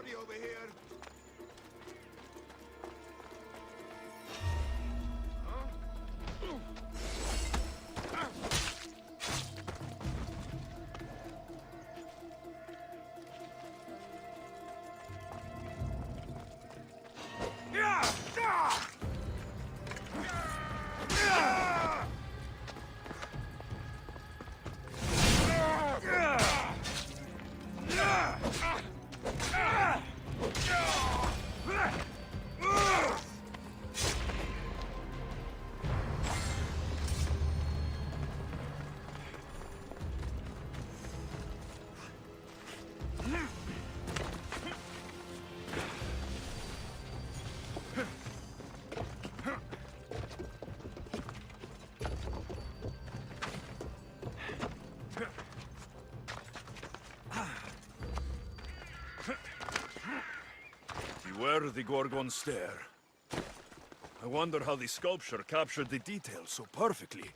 heavy over here. Beware the Gorgon stare. I wonder how the sculpture captured the details so perfectly.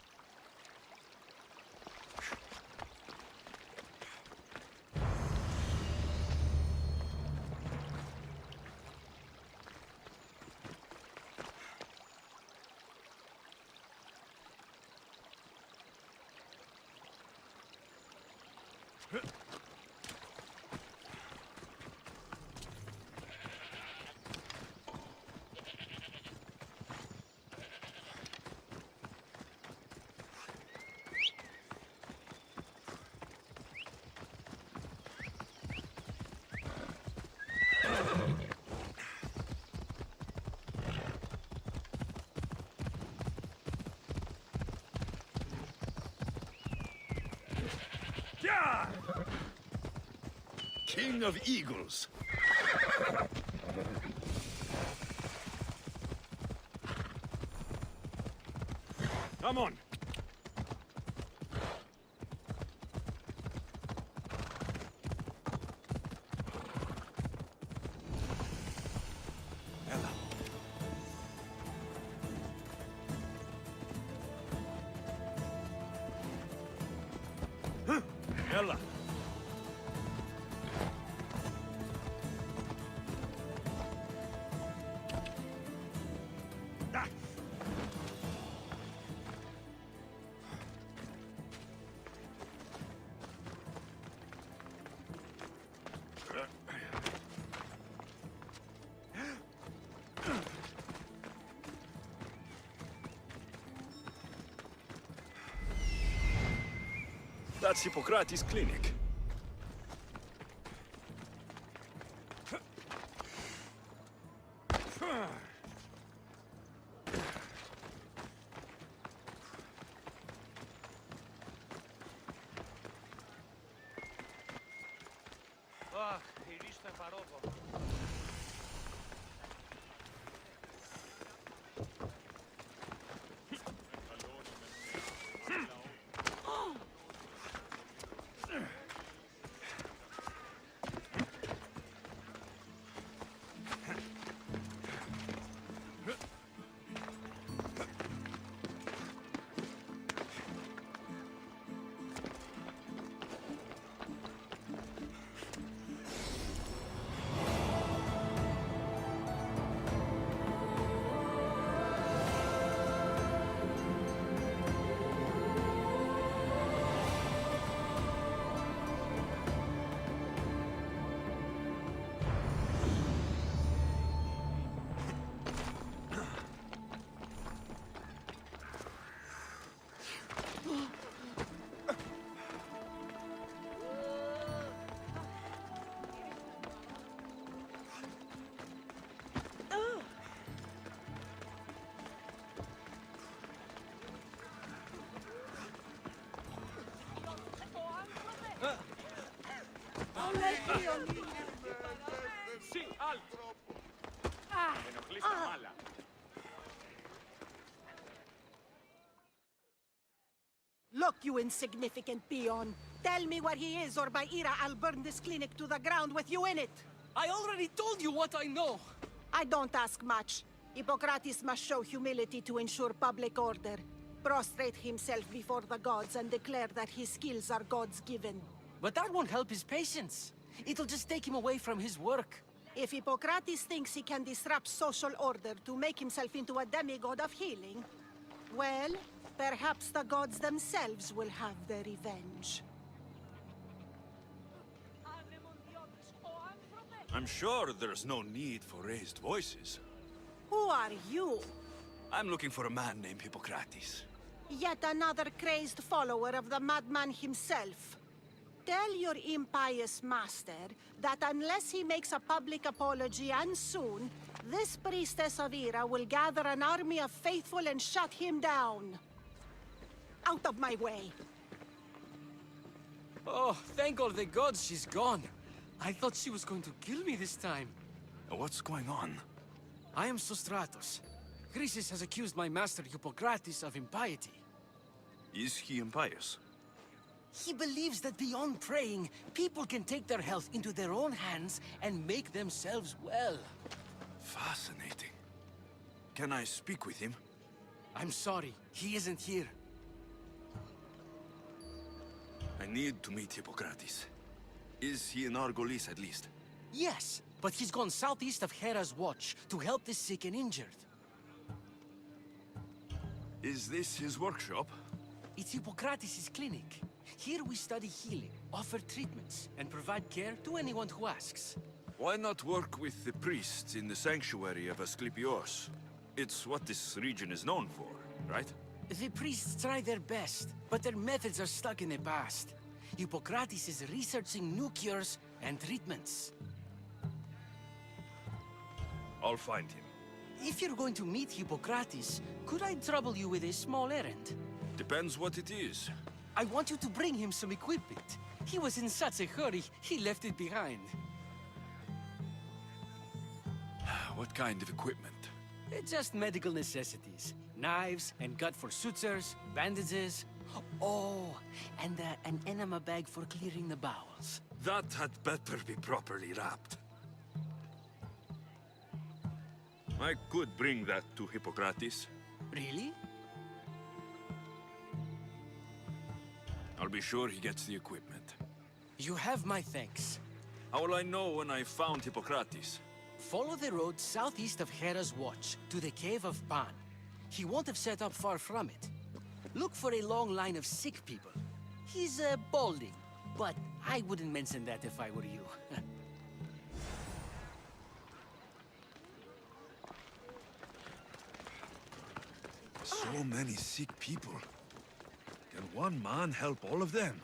King of Eagles. Come on. Ella. That's Hippocrates' clinic. Sí, alto. Enojlista mala. Look, you insignificant peon. Tell me where he is, or by Ira, I'll burn this clinic to the ground with you in it. I already told you what I know. I don't ask much. Hippocrates must show humility to ensure public order. Prostrate himself before the gods and declare that his skills are gods given. But that won't help his patients. It'll just take him away from his work. If Hippocrates thinks he can disrupt social order to make himself into a demigod of healing, well, perhaps the gods themselves will have their revenge. I'm sure there's no need for raised voices. Who are you? I'm looking for a man named Hippocrates. Yet another crazed follower of the madman himself. Tell your impious master that unless he makes a public apology, and soon, this priestess of Ira will gather an army of faithful and shut him down. Out of my way! Oh, thank all the gods she's gone. I thought she was going to kill me this time. What's going on? I am Sostratos. Chrysis has accused my master Hippocrates of impiety. Is he impious? He believes that beyond praying, people can take their health into their own hands and make themselves well. Fascinating. Can I speak with him? I'm sorry, he isn't here. I need to meet Hippocrates. Is he in Argolis at least? Yes, but he's gone southeast of Hera's Watch to help the sick and injured. Is this his workshop? It's Hippocrates' clinic. Here we study healing, offer treatments, and provide care to anyone who asks. Why not work with the priests in the sanctuary of Asclepios? It's what this region is known for, right? The priests try their best, but their methods are stuck in the past. Hippocrates is researching new cures and treatments. I'll find him. If you're going to meet Hippocrates, could I trouble you with a small errand? Depends what it is. I want you to bring him some equipment. He was in such a hurry, he left it behind. What kind of equipment? Just medical necessities. Knives and gut for sutures, bandages. Oh, and an enema bag for clearing the bowels. That had better be properly wrapped. I could bring that to Hippocrates. Really? I'll be sure he gets the equipment. You have my thanks. How will I know when I found Hippocrates? Follow the road southeast of Hera's Watch to the Cave of Pan. He won't have set up far from it. Look for a long line of sick people. He's balding, but I wouldn't mention that if I were you. So many sick people. Can one man help all of them?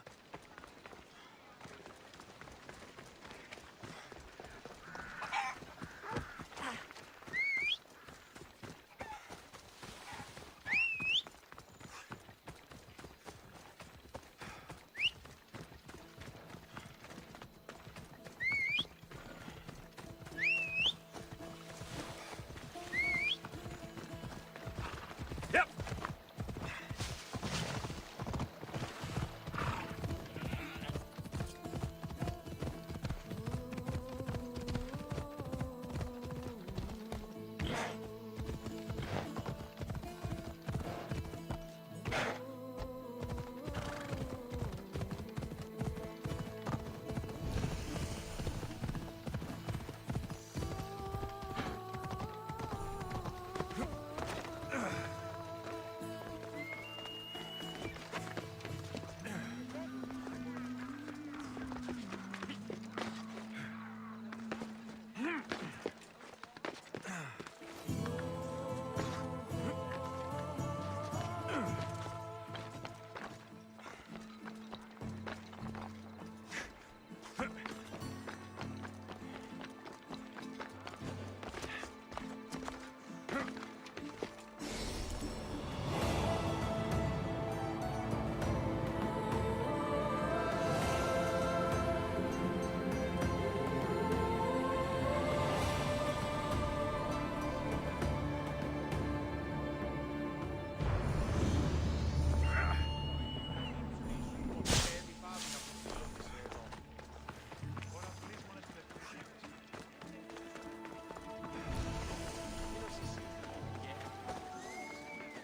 Yep.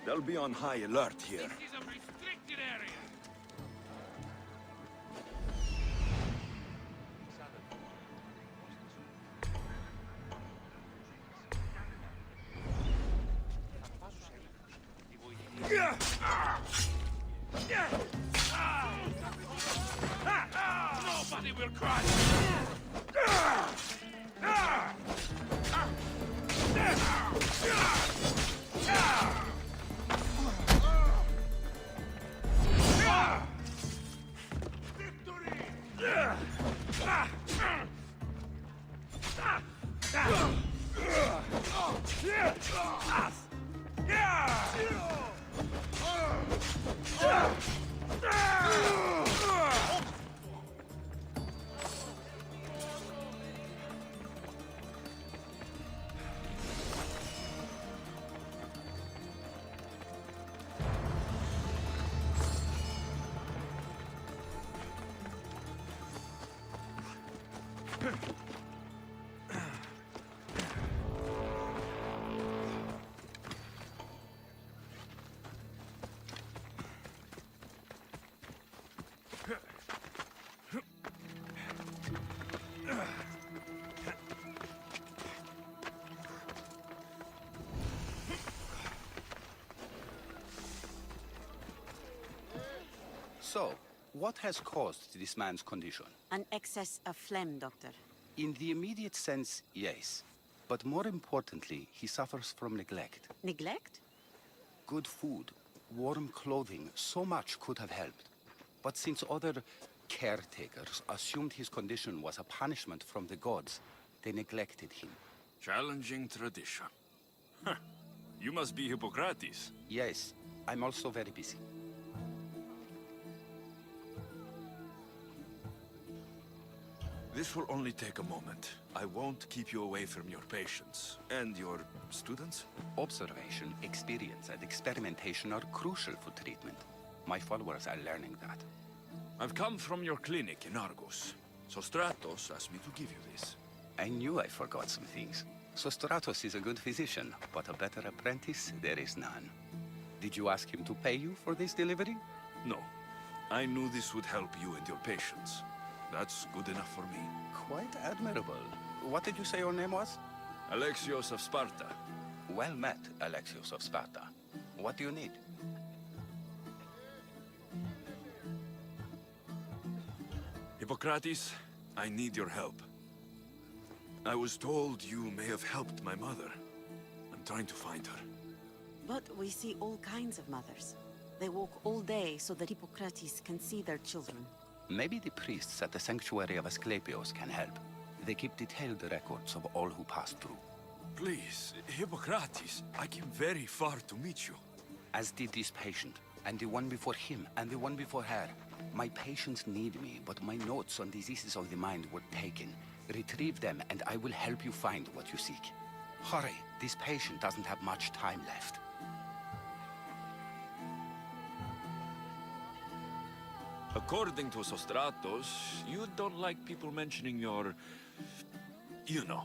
They'll be on high alert here. This is a restricted area. body will crush! So, what has caused this man's condition? An excess of phlegm, Doctor. In the immediate sense, yes. But more importantly, he suffers from neglect. Neglect? Good food, warm clothing, so much could have helped. But since other caretakers assumed his condition was a punishment from the gods, they neglected him. Challenging tradition. Huh. You must be Hippocrates. Yes, I'm also very busy. This will only take a moment. I won't keep you away from your patients. And your students? Observation, experience, and experimentation are crucial for treatment. My followers are learning that. I've come from your clinic in Argos. So Stratos asked me to give you this. I knew I forgot some things. So Stratos is a good physician, but a better apprentice there is none. Did you ask him to pay you for this delivery? No. I knew this would help you and your patients. That's good enough for me. Quite admirable. What did you say your name was? Alexios of Sparta. Well met, Alexios of Sparta. What do you need? Hippocrates, I need your help. I was told you may have helped my mother. I'm trying to find her. But we see all kinds of mothers. They walk all day so that Hippocrates can see their children. Maybe the priests at the sanctuary of Asclepios can help. They keep detailed records of all who passed through. Please, Hippocrates, I came very far to meet you. As did this patient, and the one before him, and the one before her. My patients need me, but my notes on diseases of the mind were taken. Retrieve them, and I will help you find what you seek. Hurry, this patient doesn't have much time left. According to Sostratos, you don't like people mentioning your... you know.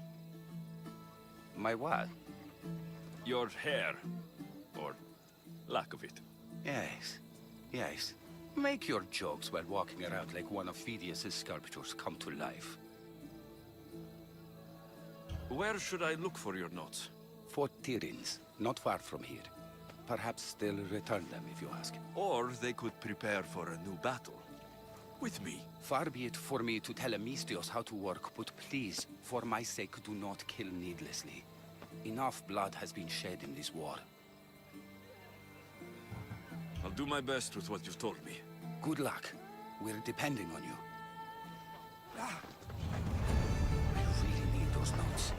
My what? Your hair. Or lack of it. Yes, yes. Make your jokes while walking around like one of Phidias' sculptures come to life. Where should I look for your notes? Fort Tyrins, not far from here. Perhaps they'll return them if you ask. Or they could prepare for a new battle. With me. Far be it for me to tell Amistios how to work, but please, for my sake, do not kill needlessly. Enough blood has been shed in this war. I'll do my best with what you've told me. Good luck. We're depending on you. I really need those notes.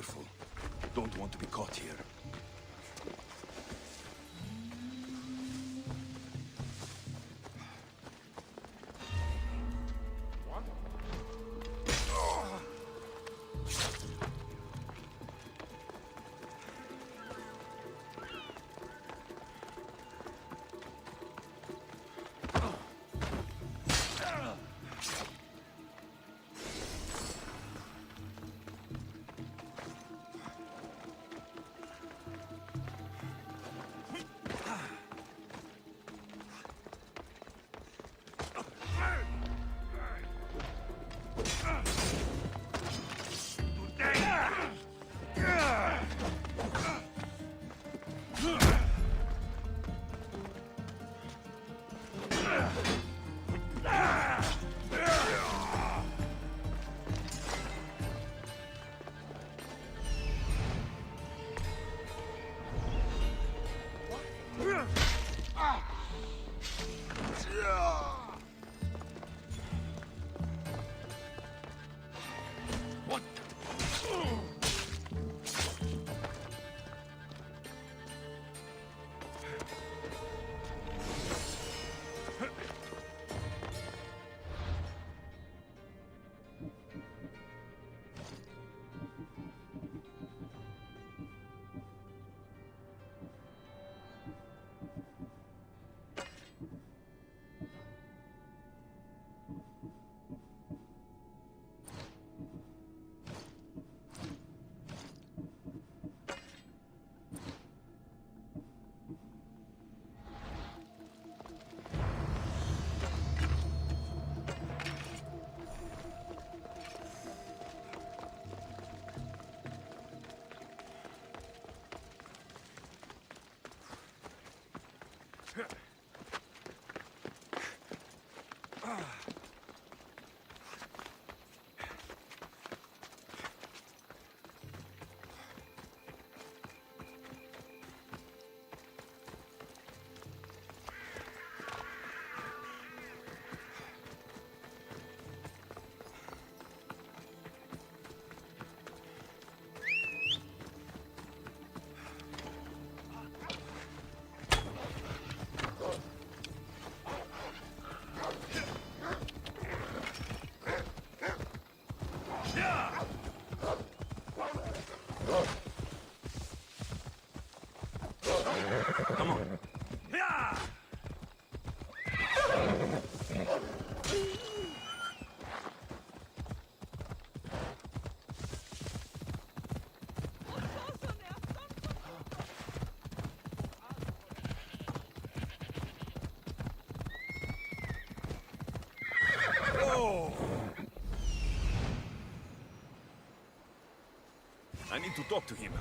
careful. Don't want to be caught here. Come on. I need to talk to him.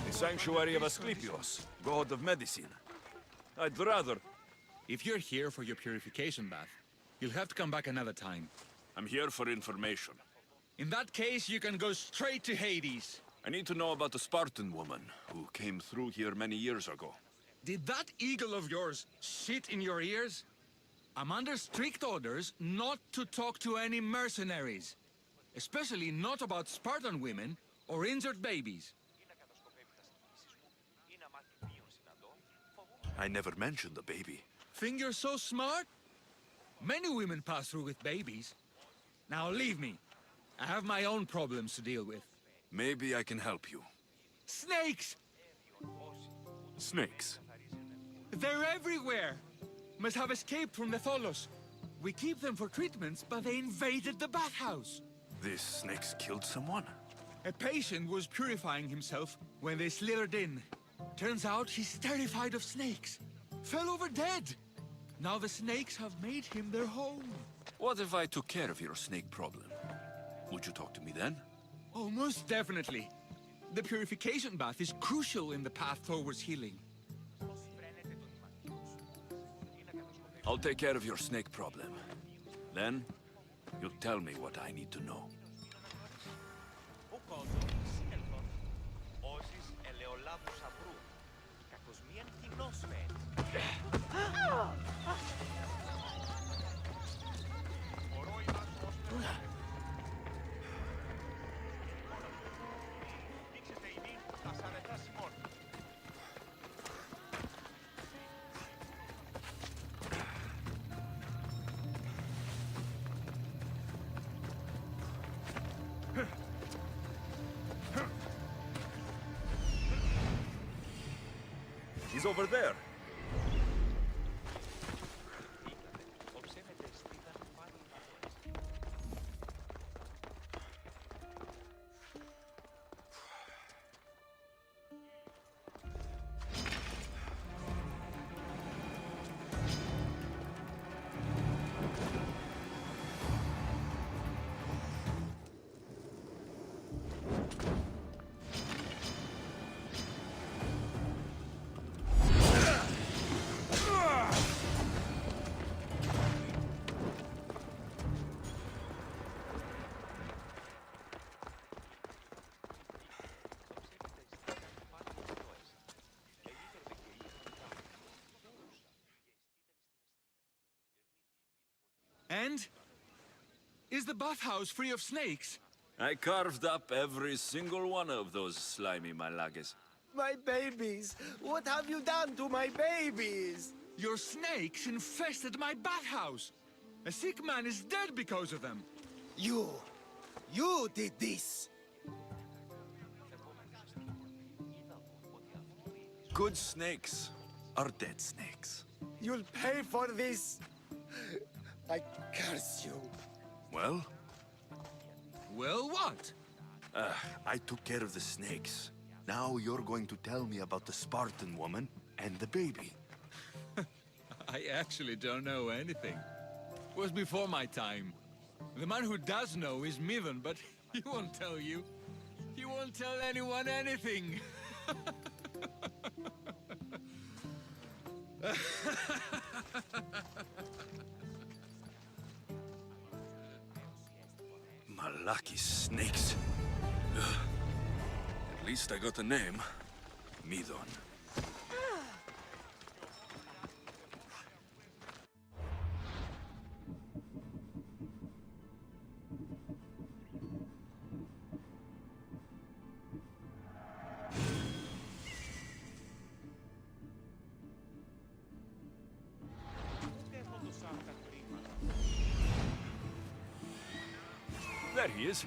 The sanctuary of Asclepios, god of medicine. I'd rather... If you're here for your purification bath, you'll have to come back another time. I'm here for information. In that case, you can go straight to Hades. I need to know about the Spartan woman who came through here many years ago. Did that eagle of yours shit in your ears? I'm under strict orders not to talk to any mercenaries. Especially not about Spartan women or injured babies. I never mentioned the baby. Think you're so smart? Many women pass through with babies. Now leave me. I have my own problems to deal with. Maybe I can help you. Snakes! Snakes? They're everywhere! Must have escaped from the Tholos. We keep them for treatments, but they invaded the bathhouse. These snakes killed someone? A patient was purifying himself when they slithered in. Turns out he's terrified of snakes. Fell over dead. Now the snakes have made him their home. What if I took care of your snake problem? Would you talk to me then? Oh, most definitely. The purification bath is crucial in the path towards healing. I'll take care of your snake problem. Then, you'll tell me what I need to know. Ο κόσμος συνελθόν, όζης ελαιολάδου σαυρού, κακώς μίαν κοινός φέρει. Δείξετε ημί, ας ανετάσιμον. He's over there. Οψέμετε στήθαν πάλι μαθές. And? Is the bathhouse free of snakes? I carved up every single one of those slimy malagas. My babies! What have you done to my babies? Your snakes infested my bathhouse. A sick man is dead because of them. You did this! Good snakes are dead snakes. You'll pay for this! I curse you. Well, Well, what? I took care of the snakes. Now you're going to tell me about the Spartan woman and the baby. I actually don't know anything. It was before my time. The man who does know is Mivan, but he won't tell you. He won't tell anyone anything. Malaki snakes. Ugh. At least I got a name. Midon. Ούτε έχω το σάρκα χρήματα. There he is.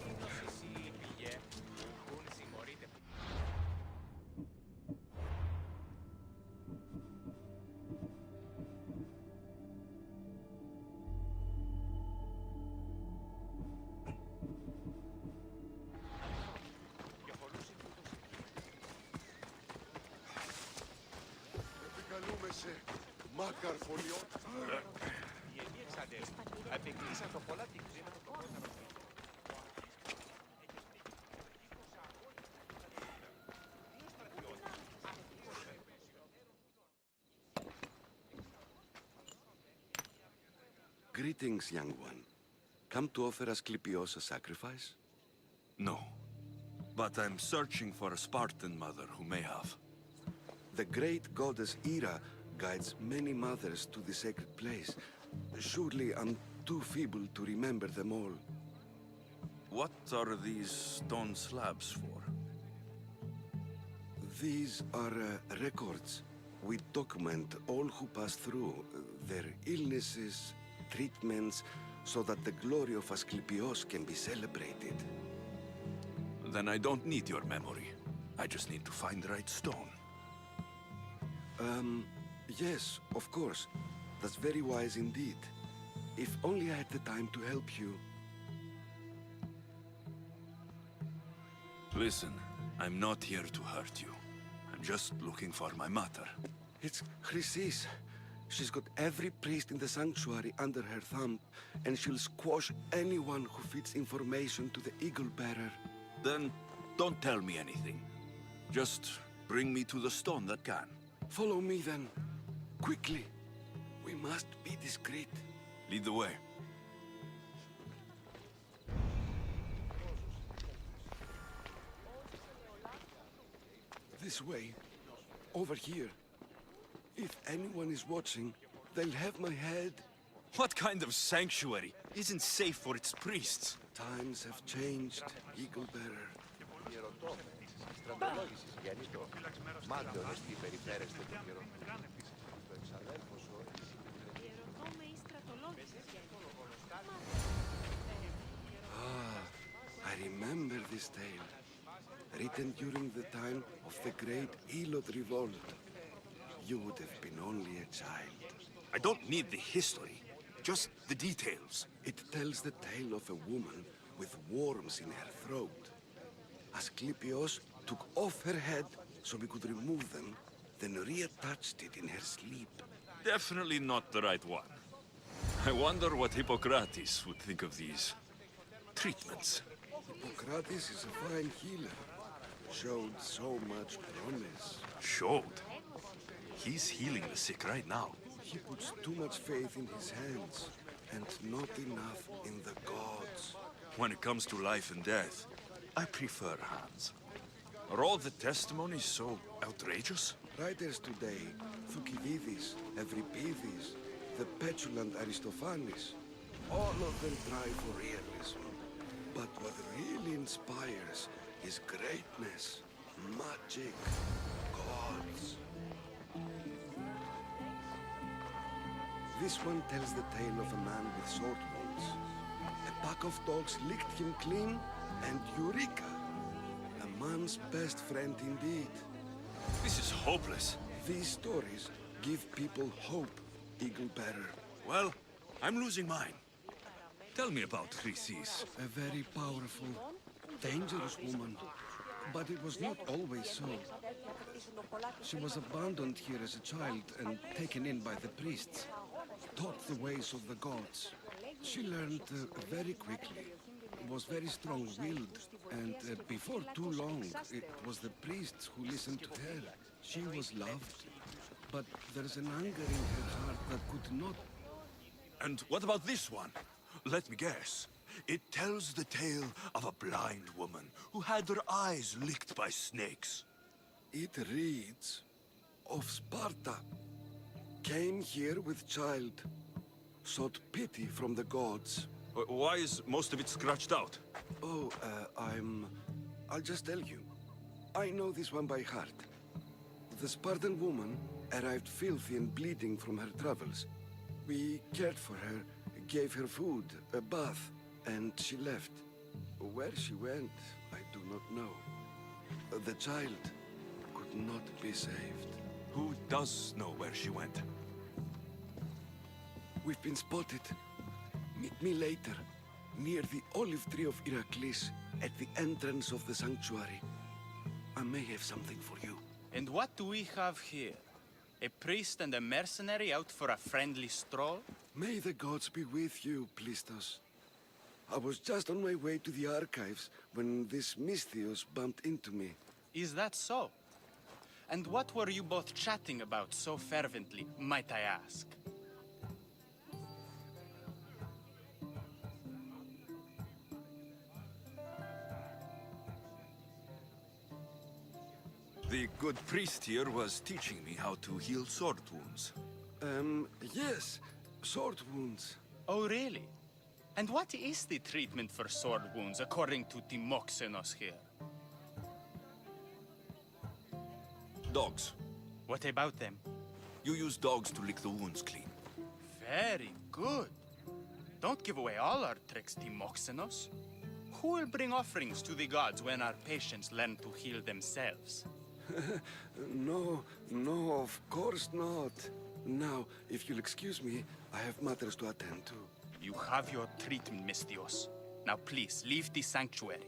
Είδος εσύ, πηγέ, ουχούν συμμορείτε. Για πολλούς υπούτους Επικαλούμε σε μάκαρ φωλιών. οι ενοί εξαντές απεκλείσαν το πολλά την κρίμα των κομμάτων. Greetings, young one. Come to offer Asclepios a sacrifice? No. But I'm searching for a Spartan mother who may have. The great goddess Ira guides many mothers to the sacred place. Surely I'm too feeble to remember them all. What are these stone slabs for? These are records. We document all who pass through, their illnesses, treatments, so that the glory of Asclepios can be celebrated. Then I don't need your memory. I just need to find the right stone. Yes, of course. That's very wise indeed. If only I had the time to help you. Listen, I'm not here to hurt you. I'm just looking for my mother. It's Chrysis. She's got every priest in the sanctuary under her thumb, and she'll squash anyone who feeds information to the Eagle Bearer. Then don't tell me anything. Just bring me to the stone that can. Follow me then. Quickly. We must be discreet. Lead the way. This way. Over here. If anyone is watching, they'll have my head. What kind of sanctuary isn't safe for its priests? Times have changed, Eagle Bearer. Στρατολόγησης για νήτο. Μάντεωνες τι περιφέρεστε του καιρό. Το εξαδέλφο σου I remember this tale. Written during the time of the Great Elot Revolt. You would have been only a child. I don't need the history, just the details. It tells the tale of a woman with worms in her throat. Asclepios took off her head so we could remove them, then reattached it in her sleep. Definitely not the right one. I wonder what Hippocrates would think of these treatments. Hippocrates is a fine healer. Showed so much promise. Showed? He's healing the sick right now. He puts too much faith in his hands, and not enough in the gods. When it comes to life and death, I prefer hands. Are all the testimonies so outrageous? Writers today, Thucydides, Euripides, the petulant Aristophanes, all of them try for realism. But what really inspires is greatness, magic, gods. This one tells the tale of a man with sword wounds. A pack of dogs licked him clean, and Eureka! A man's best friend indeed. This is hopeless. These stories give people hope, Eagle Bearer. Well, I'm losing mine. Tell me about Chrysis. A very powerful, dangerous woman. But it was not always so. She was abandoned here as a child and taken in by the priests. Taught the ways of the gods. She learned very quickly. Was very strong-willed. And before too long, it was the priests who listened to her. She was loved. But there's an anger in her heart that could not... And what about this one? Let me guess. It tells the tale of a blind woman who had her eyes licked by snakes. It reads of Sparta. Came here with child. Sought pity from the gods. Why is most of it scratched out? Oh, I'll just tell you. I know this one by heart. The Spartan woman arrived filthy and bleeding from her travels. We cared for her, gave her food, a bath, and she left. Where she went, I do not know. The child could not be saved. Who does know where she went? We've been spotted. Meet me later, near the olive tree of Iraklis, at the entrance of the sanctuary. I may have something for you. And what do we have here? A priest and a mercenary out for a friendly stroll? May the gods be with you, Plistos. I was just on my way to the archives when this Misthios bumped into me. Is that so? And what were you both chatting about so fervently, might I ask? The good priest here was teaching me how to heal sword wounds. Yes, sword wounds. Oh, really? And what is the treatment for sword wounds according to Timoxenos here? Dogs. What about them? You use dogs to lick the wounds clean. Very good. Don't give away all our tricks, Timoxenos. Who will bring offerings to the gods when our patients learn to heal themselves? No, of course not. Now, if you'll excuse me, I have matters to attend to. You have your treatment, Misthios. Now please, leave the sanctuary.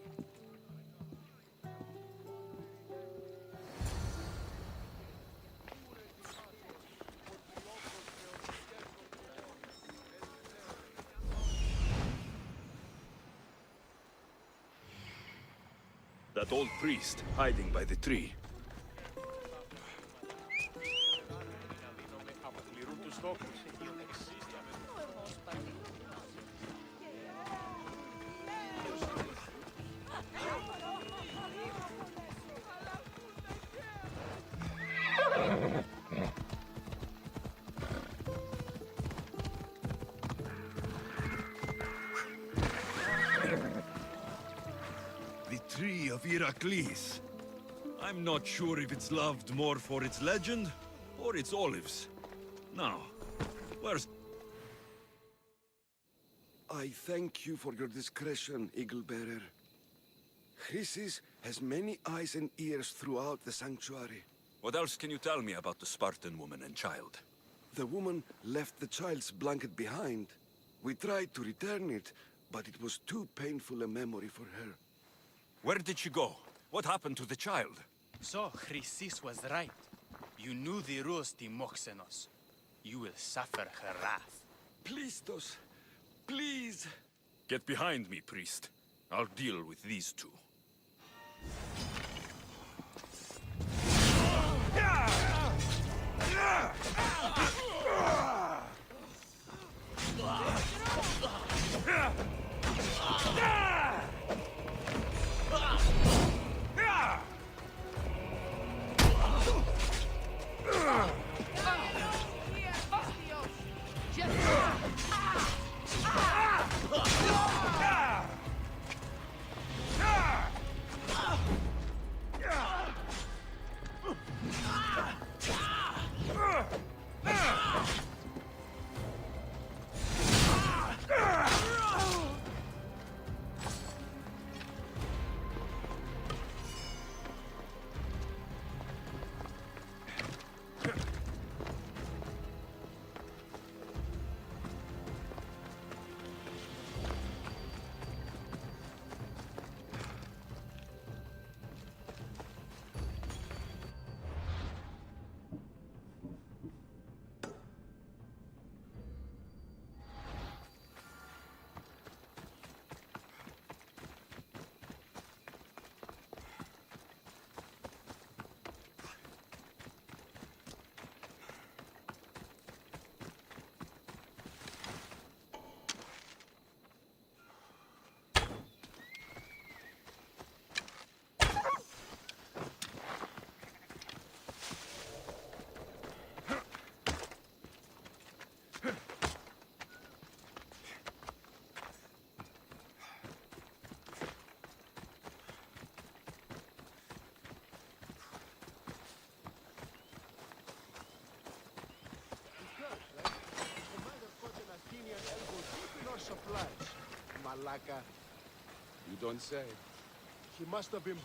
That old priest hiding by the tree. The Tree of Heracles. I'm not sure if it's loved more for its legend or its olives. Now, where's... I thank you for your discretion, Eagle-Bearer. Chrysis has many eyes and ears throughout the sanctuary. What else can you tell me about the Spartan woman and child? The woman left the child's blanket behind. We tried to return it, but it was too painful a memory for her. Where did she go? What happened to the child? So, Chrysis was right. You knew the rules, Timoxenos. You will suffer her wrath. Plistos, please! Get behind me, priest. I'll deal with these two. Supplies. Malaka. You don't say. He must have been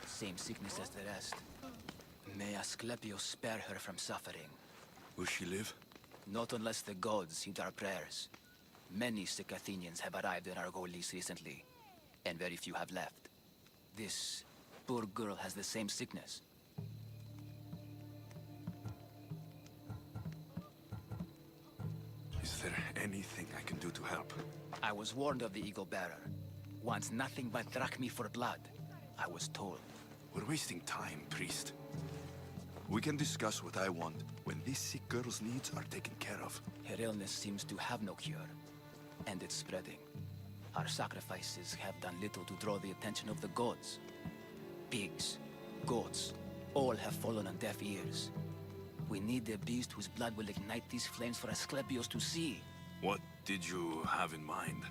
Same sickness as the rest. May Asclepius spare her from suffering. Will she live? Not unless the gods heed our prayers. Many sick Athenians have arrived in Argolis recently, and very few have left. This poor girl has the same sickness. Is there anything I can do to help? I was warned of the Eagle-Bearer. Wants nothing but drachmi for blood. I was told. We're wasting time, priest. We can discuss what I want when this sick girl's needs are taken care of. Her illness seems to have no cure, and it's spreading. Our sacrifices have done little to draw the attention of the gods. Pigs, goats, all have fallen on deaf ears. We need a beast whose blood will ignite these flames for Asclepius to see. What did you have in mind?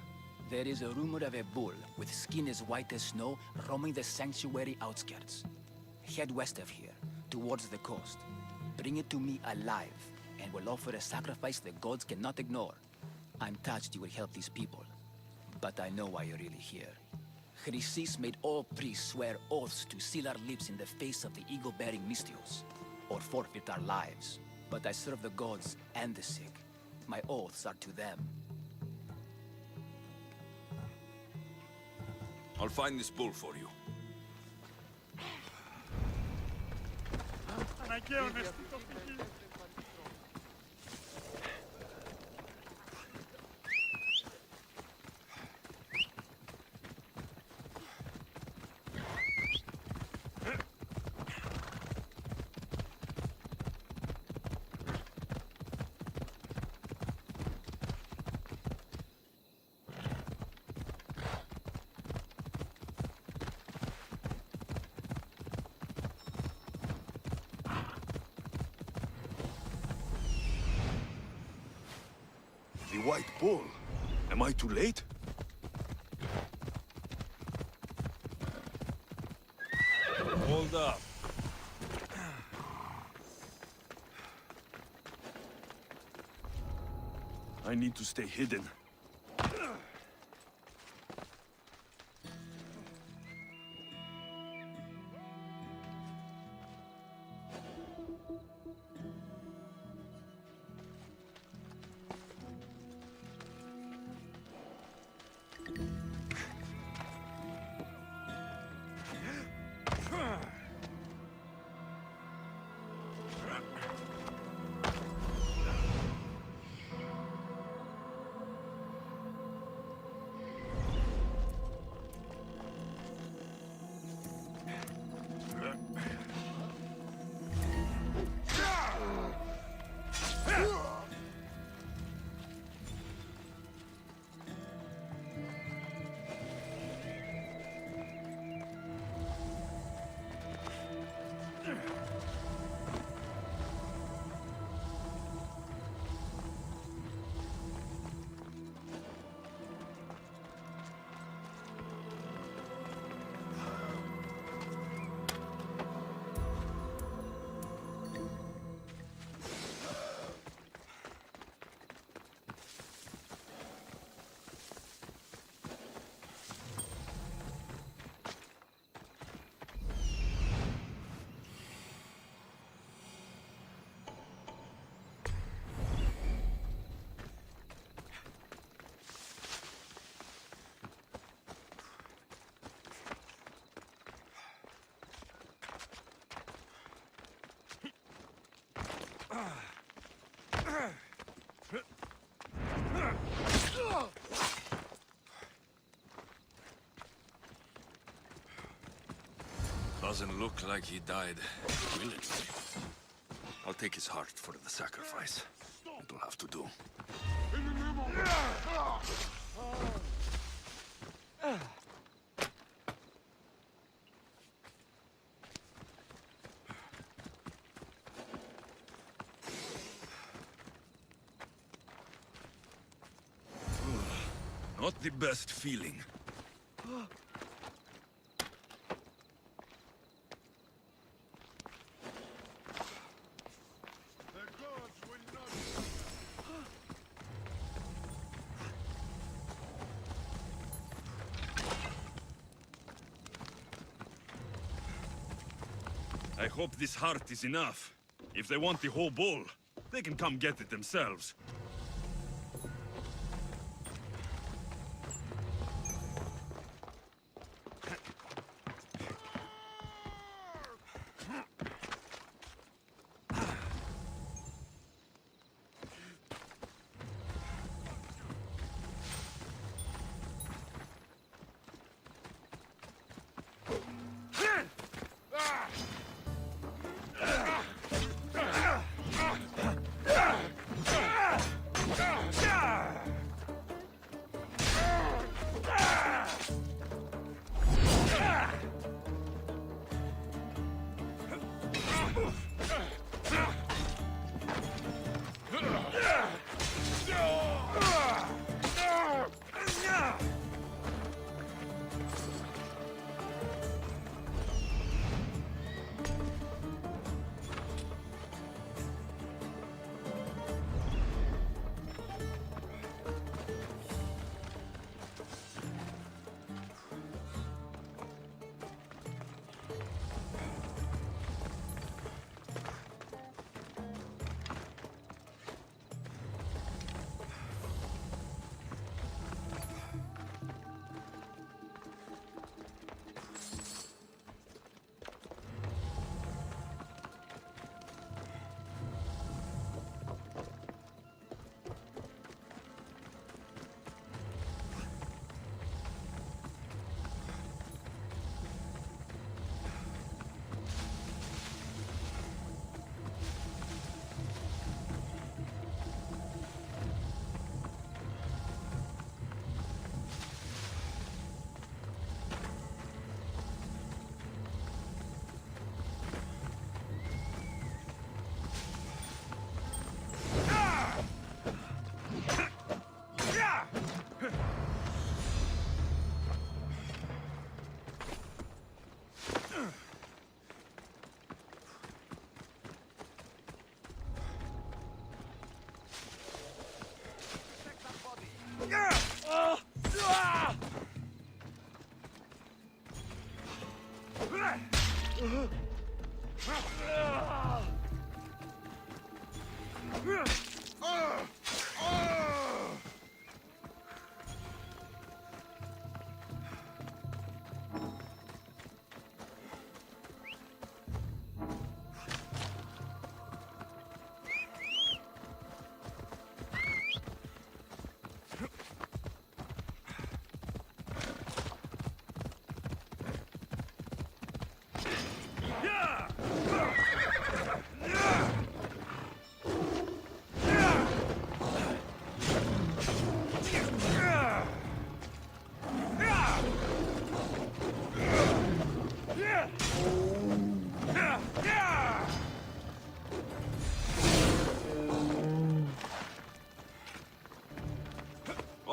There is a rumor of a bull with skin as white as snow roaming the sanctuary outskirts. Head west of here, towards the coast. Bring it to me alive, and we'll offer a sacrifice the gods cannot ignore. I'm touched you will help these people, but I know why you're really here. Chrysis made all priests swear oaths to seal our lips in the face of the eagle-bearing Mystios, or forfeit our lives. But I serve the gods and the sick. My oaths are to them. I'll find this bull for you. Αναγκαίο να στείλω το φυγή. The white bull. Am I too late? Hold up. I need to stay hidden. Doesn't look like he died willingly. I'll take his heart for the sacrifice. It'll have to do. Not the best feeling. I hope this heart is enough. If they want the whole bull, they can come get it themselves.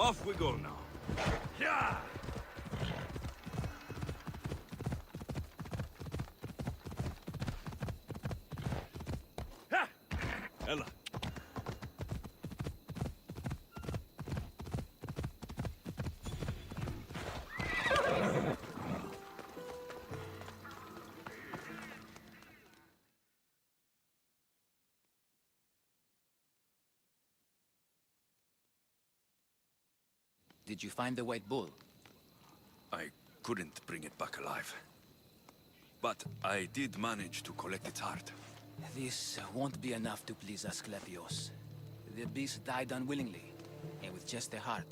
Off we go now. Yeah! Ha! Ella. Did you find the white bull? I couldn't bring it back alive. But I did manage to collect its heart. This won't be enough to please Asclepios. The beast died unwillingly, and with just a heart,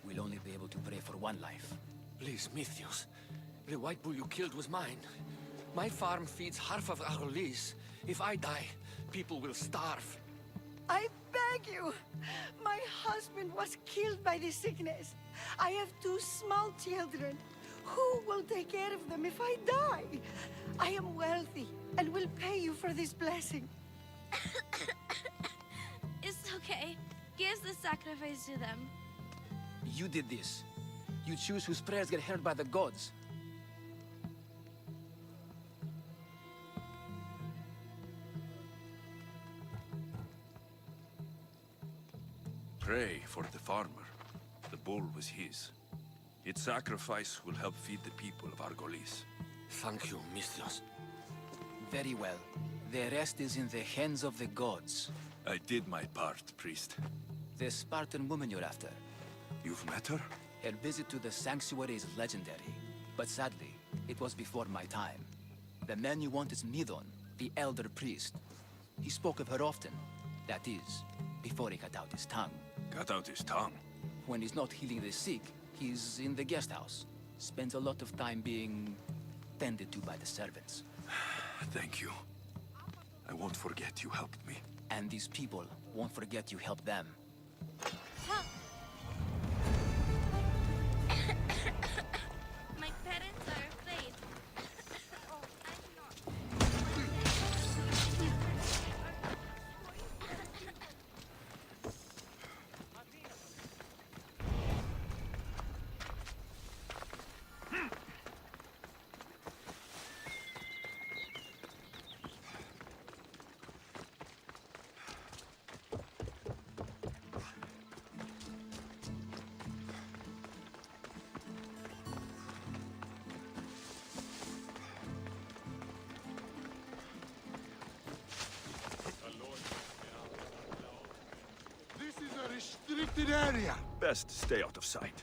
we'll only be able to pray for one life. Please, Mythios. The white bull you killed was mine. My farm feeds half of Argolis. If I die, people will starve. I beg you! My husband was killed by the sickness. I have 2 small children. Who will take care of them if I die? I am wealthy and will pay you for this blessing. It's okay. Give the sacrifice to them. You did this. You choose whose prayers get heard by the gods. Pray for the farmer. The bull was his. Its sacrifice will help feed the people of Argolis. Thank you, Mythios. Very well. The rest is in the hands of the gods. I did my part, priest. The Spartan woman you're after. You've met her? Her visit to the sanctuary is legendary, but sadly, it was before my time. The man you want is Midon, the elder priest. He spoke of her often. That is, before he cut out his tongue. Cut out his tongue? When he's not healing the sick, he's in the guest house. Spends a lot of time being tended to by the servants. Thank you. I won't forget you helped me. And these people won't forget you helped them. My parents are afraid. Oh, I'm not. This is a restricted area. Best stay out of sight.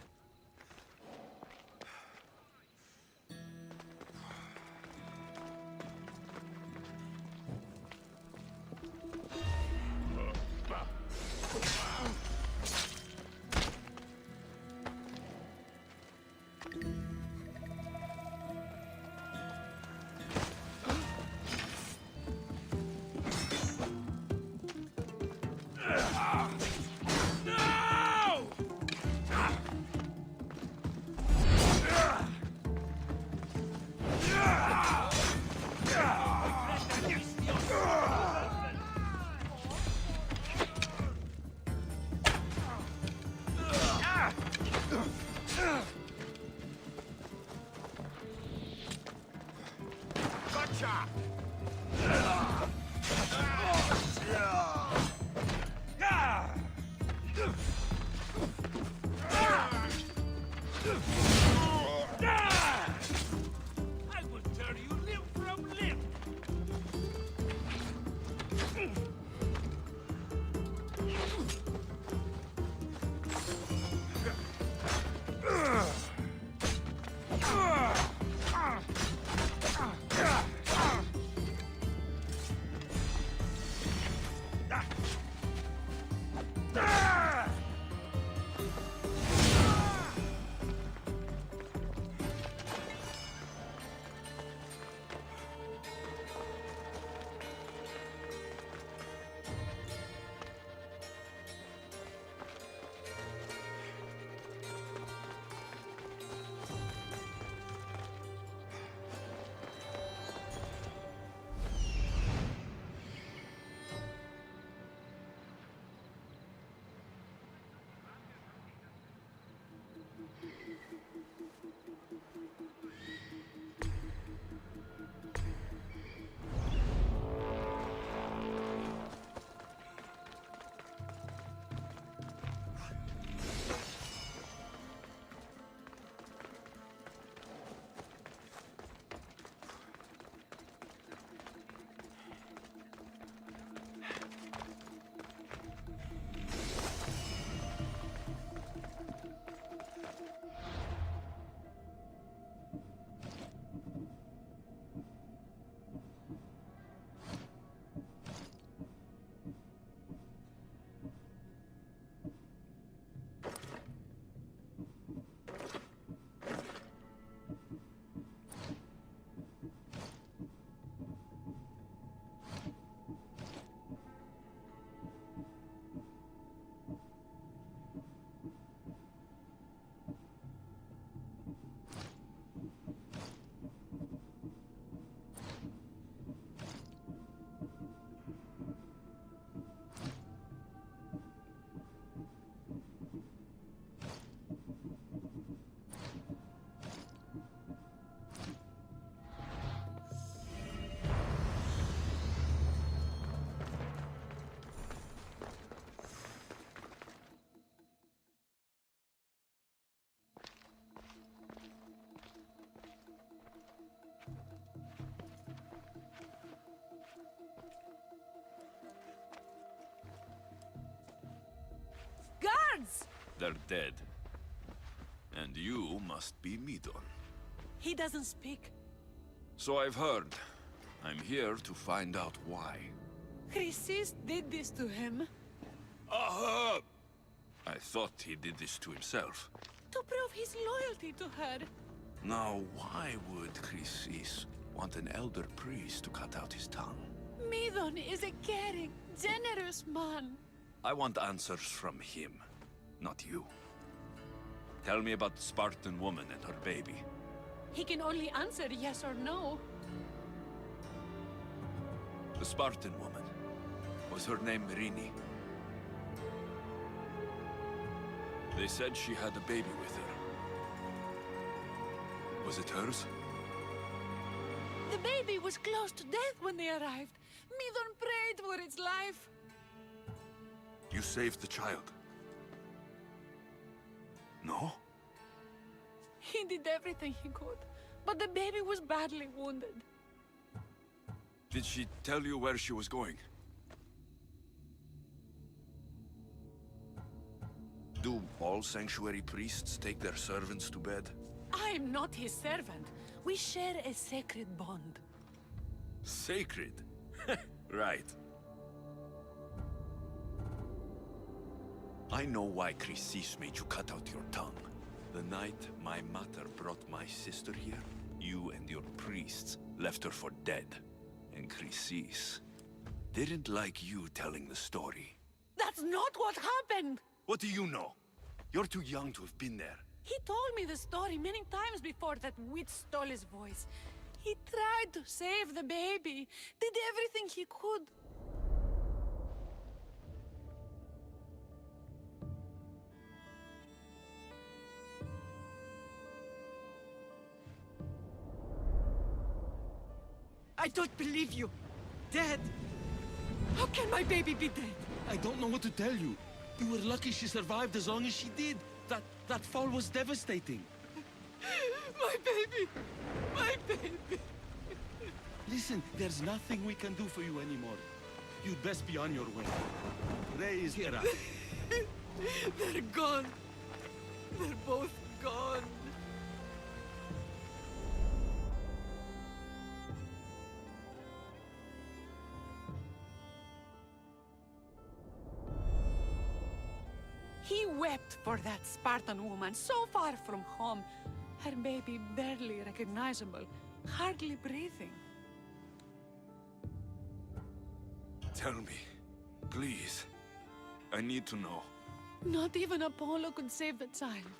They're dead. And you must be Midon. He doesn't speak. So I've heard. I'm here to find out why. Chrysis did this to him. Aha! I thought he did this to himself. To prove his loyalty to her. Now, why would Chrysis want an elder priest to cut out his tongue? Midon is a caring, generous man. I want answers from him, not you. Tell me about the Spartan woman and her baby. He can only answer yes or no. The Spartan woman. Was her name Rini? They said she had a baby with her. Was it hers? The baby was close to death when they arrived. Midon prayed for its life. You saved the child. No? He did everything he could, but the baby was badly wounded. Did she tell you where she was going? Do all sanctuary priests take their servants to bed? I am not his servant. We share a sacred bond. Sacred? Right. I know why Chrysis made you cut out your tongue. The night my mother brought my sister here, you and your priests left her for dead. And Chrysis didn't like you telling the story. That's not what happened! What do you know? You're too young to have been there. He told me the story many times before that witch stole his voice. He tried to save the baby, did everything he could. I don't believe you. Dead. How can my baby be dead? I don't know what to tell you. You were lucky she survived as long as she did. That fall was devastating. My baby! My baby! Listen, there's nothing we can do for you anymore. You'd best be on your way. Raise Hera. They're gone. They're both gone. He wept for that Spartan woman, so far from home. Her baby barely recognizable, hardly breathing. Tell me, please. I need to know. Not even Apollo could save the child.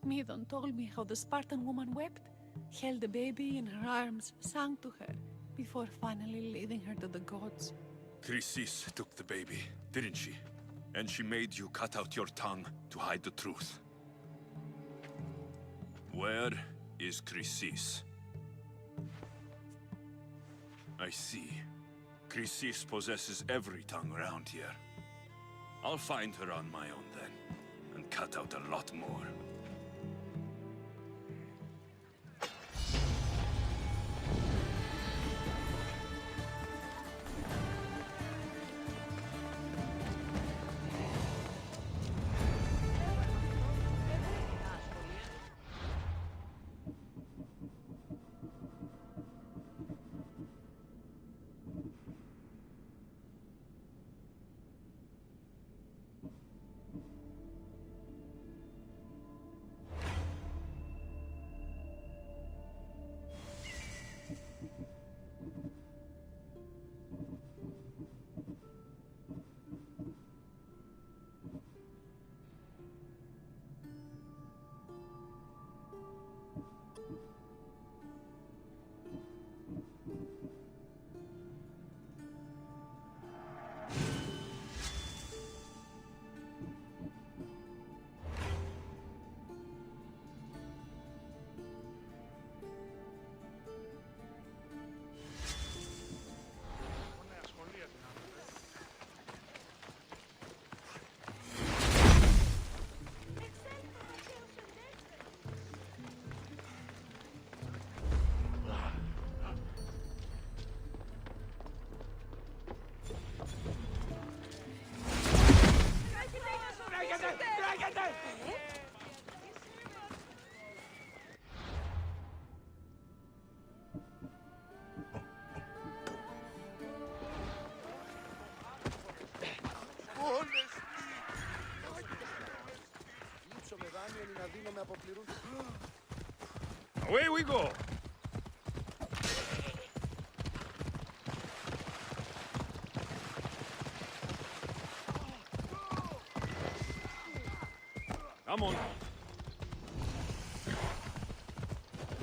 Midon told me how the Spartan woman wept, held the baby in her arms, sang to her, before finally leading her to the gods. Chrysis took the baby, didn't she? And she made you cut out your tongue to hide the truth. Where is Chrysis? I see. Chrysis possesses every tongue around here. I'll find her on my own then, and cut out a lot more. Away we go! Come on.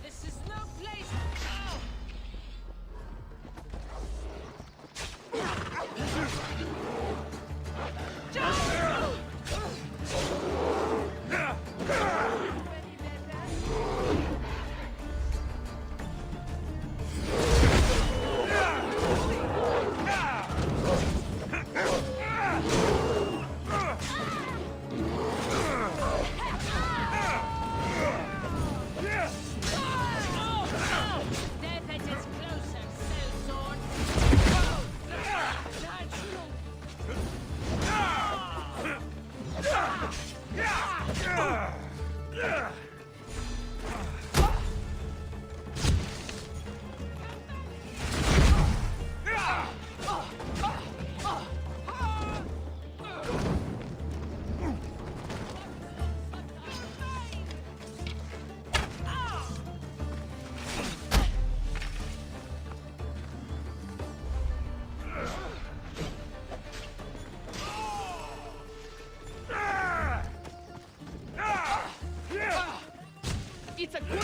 This is no place. Death edges closer, sellsword. It's a good.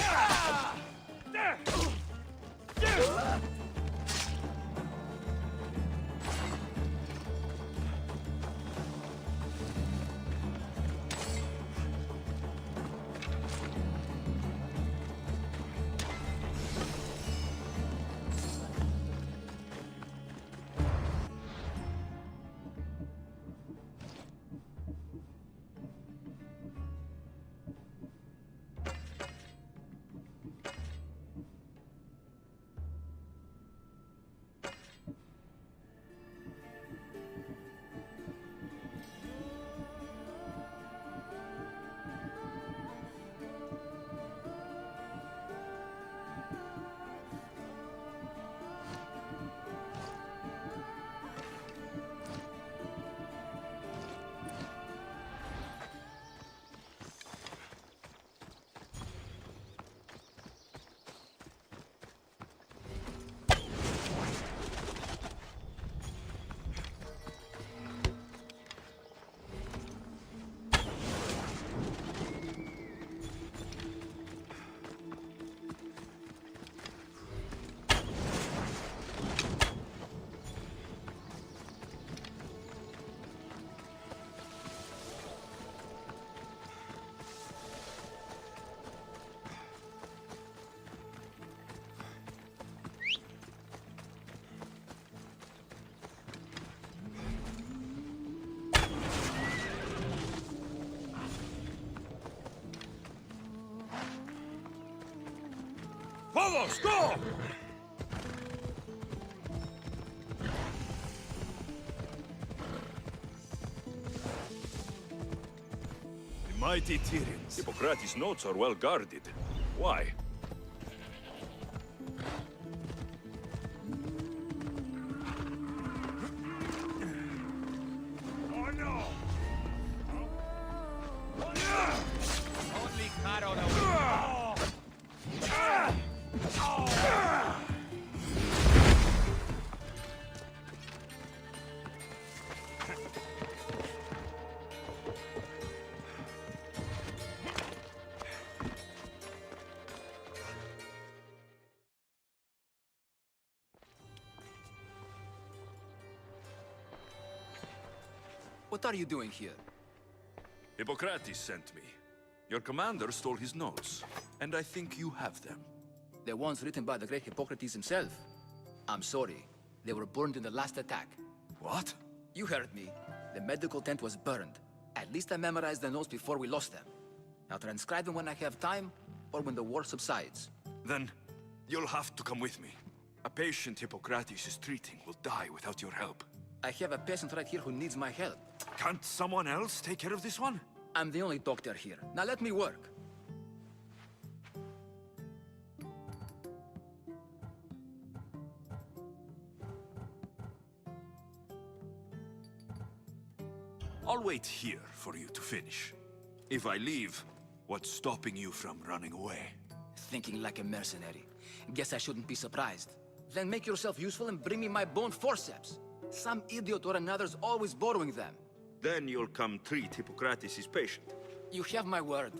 Vamos, go! The mighty Tyrians. Hippocrates' notes are well guarded. Why? Oh no! Only Caro the What are you doing here? Hippocrates sent me. Your commander stole his notes, and I think you have them. The ones written by the great Hippocrates himself. I'm sorry. They were burned in the last attack. What? You heard me. The medical tent was burned. At least I memorized the notes before we lost them. I'll transcribe them when I have time, or when the war subsides. Then, you'll have to come with me. A patient Hippocrates is treating will die without your help. I have a patient right here who needs my help. Can't someone else take care of this one? I'm the only doctor here. Now let me work. I'll wait here for you to finish. If I leave, What's stopping you from running away? Thinking like a mercenary. Guess I shouldn't be surprised. Then make yourself useful and bring me my bone forceps. Some idiot or another's always borrowing them. Then you'll come treat Hippocrates' patient. You have my word.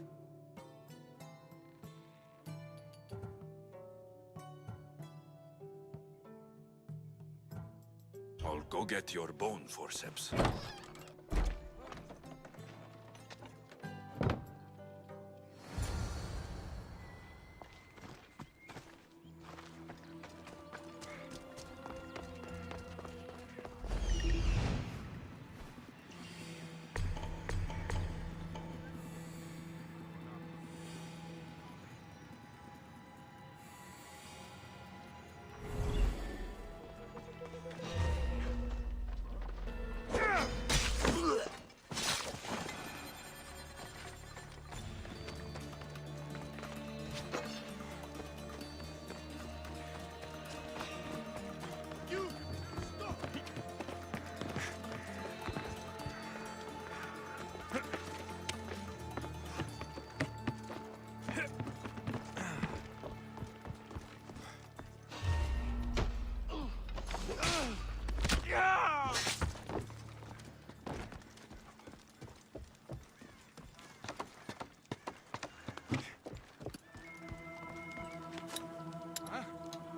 I'll go get your bone forceps.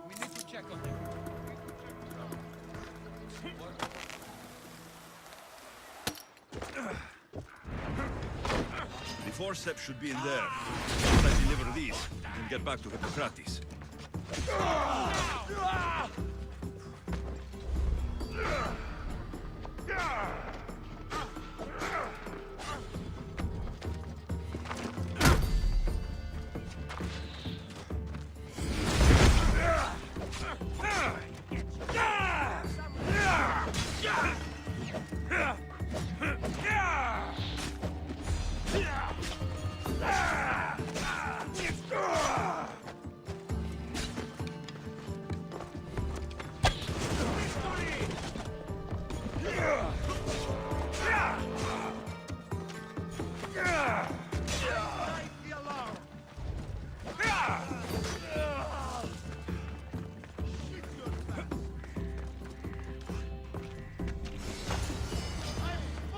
We need to check on him. The forceps should be in there. Once I deliver these, we can get back to Hippocrates.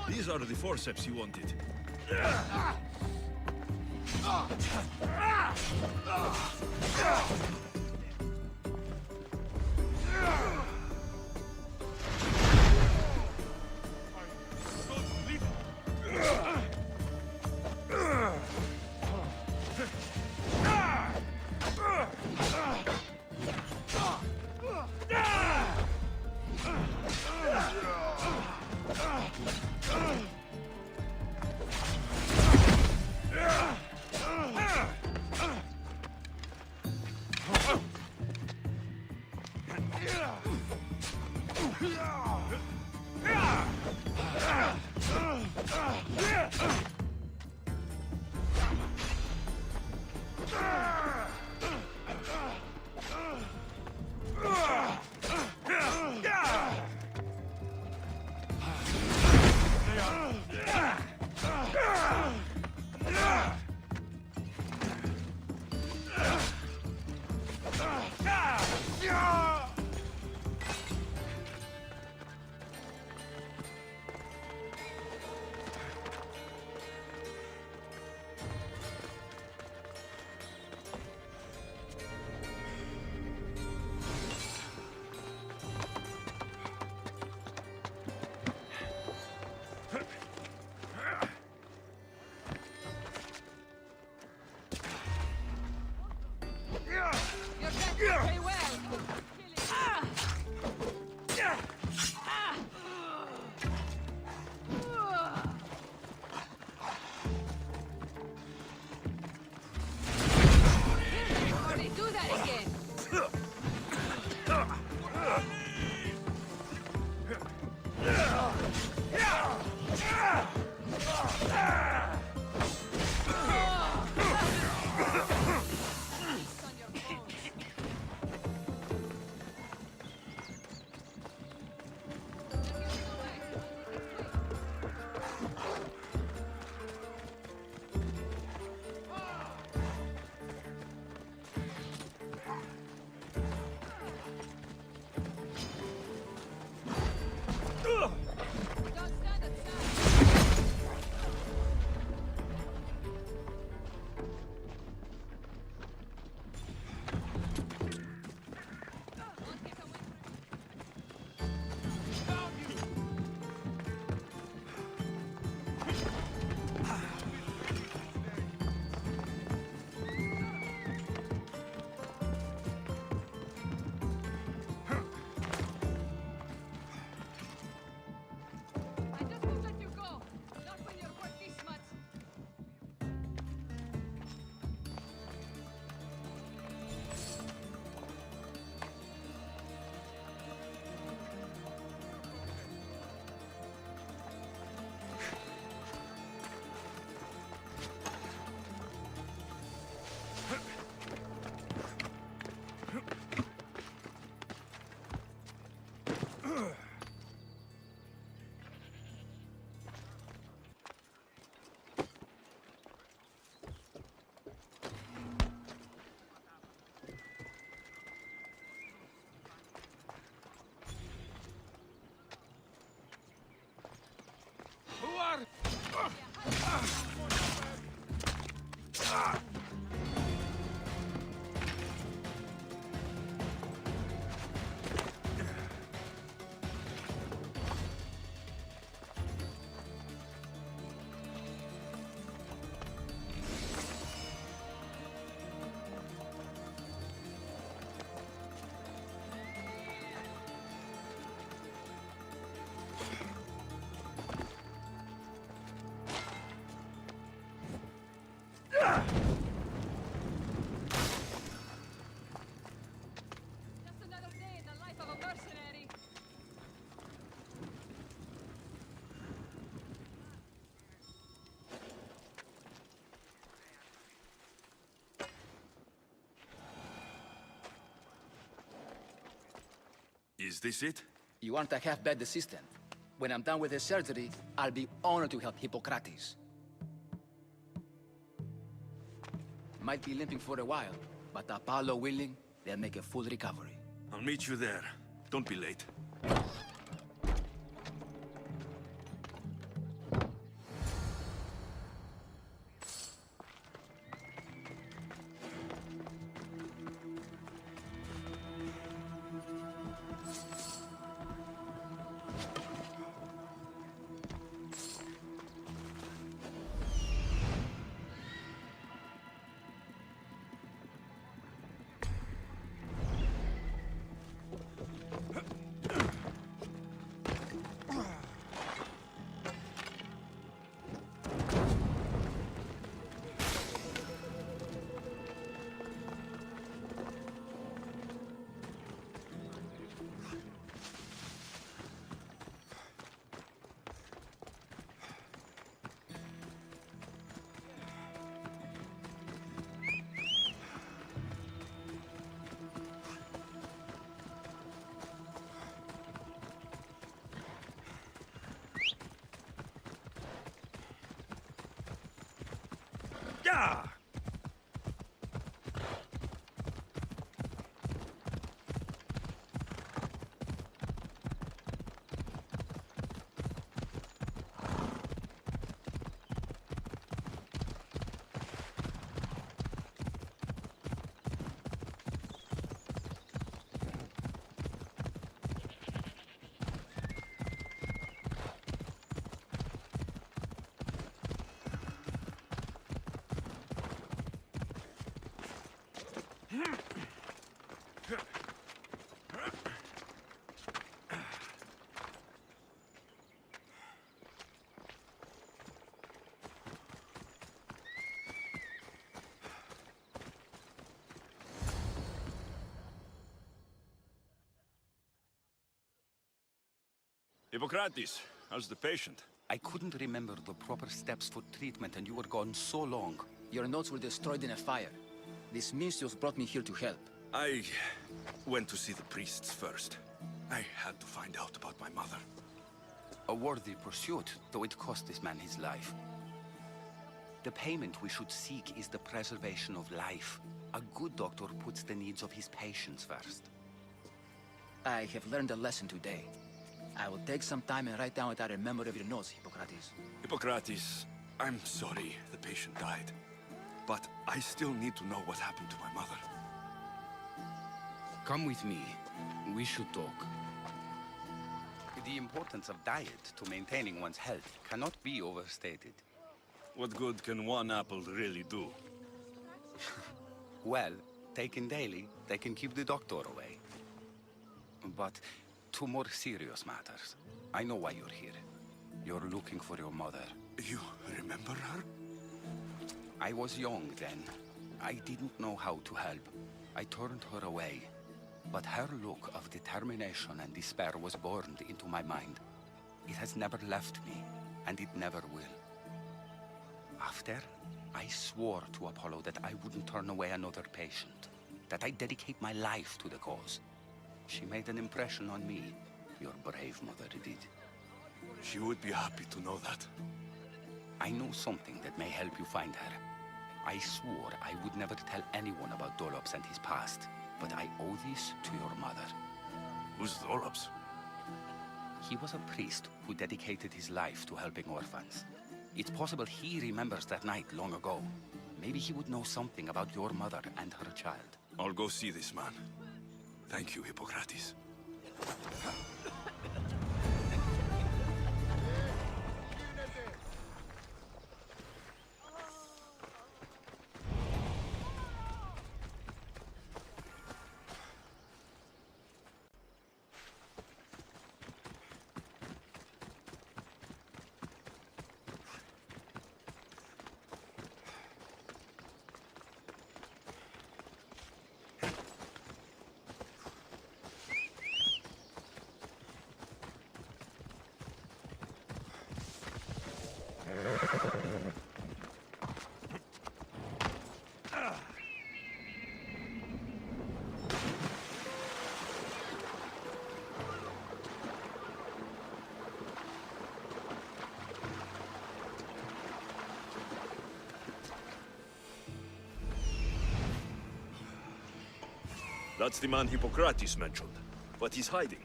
These are the forceps you wanted. Is this it? You aren't a half-bad assistant. When I'm done with the surgery, I'll be honored to help Hippocrates. Might be limping for a while, but Apollo willing, they'll make a full recovery. I'll meet you there. Don't be late. Yeah! Hippocrates, how's the patient? I couldn't remember the proper steps for treatment and you were gone so long. Your notes were destroyed in a fire. This Misios brought me here to help. I went to see the priests first. I had to find out about my mother. A worthy pursuit, though it cost this man his life. The payment we should seek is the preservation of life. A good doctor puts the needs of his patients first. I have learned a lesson today. I will take some time and write down what I remember of your notes, Hippocrates. Hippocrates, I'm sorry the patient died. But I still need to know what happened to my mother. Come with me. We should talk. The importance of diet to maintaining one's health cannot be overstated. What good can one apple really do? Well, taken daily, they can keep the doctor away. But to more serious matters. I know why you're here. You're looking for your mother. You remember her? I was young then. I didn't know how to help. I turned her away. But her look of determination and despair was burned into my mind. It has never left me, and it never will. After, I swore to Apollo that I wouldn't turn away another patient, that I'd dedicate my life to the cause. She made an impression on me. Your brave mother did. She would be happy to know that. I know something that may help you find her. I swore I would never tell anyone about Dolops and his past, but I owe this to your mother. Who's Dolops? He was a priest who dedicated his life to helping orphans. It's possible he remembers that night long ago. Maybe he would know something about your mother and her child. I'll go see this man. Thank you, Hippocrates. That's the man Hippocrates mentioned. But he's hiding.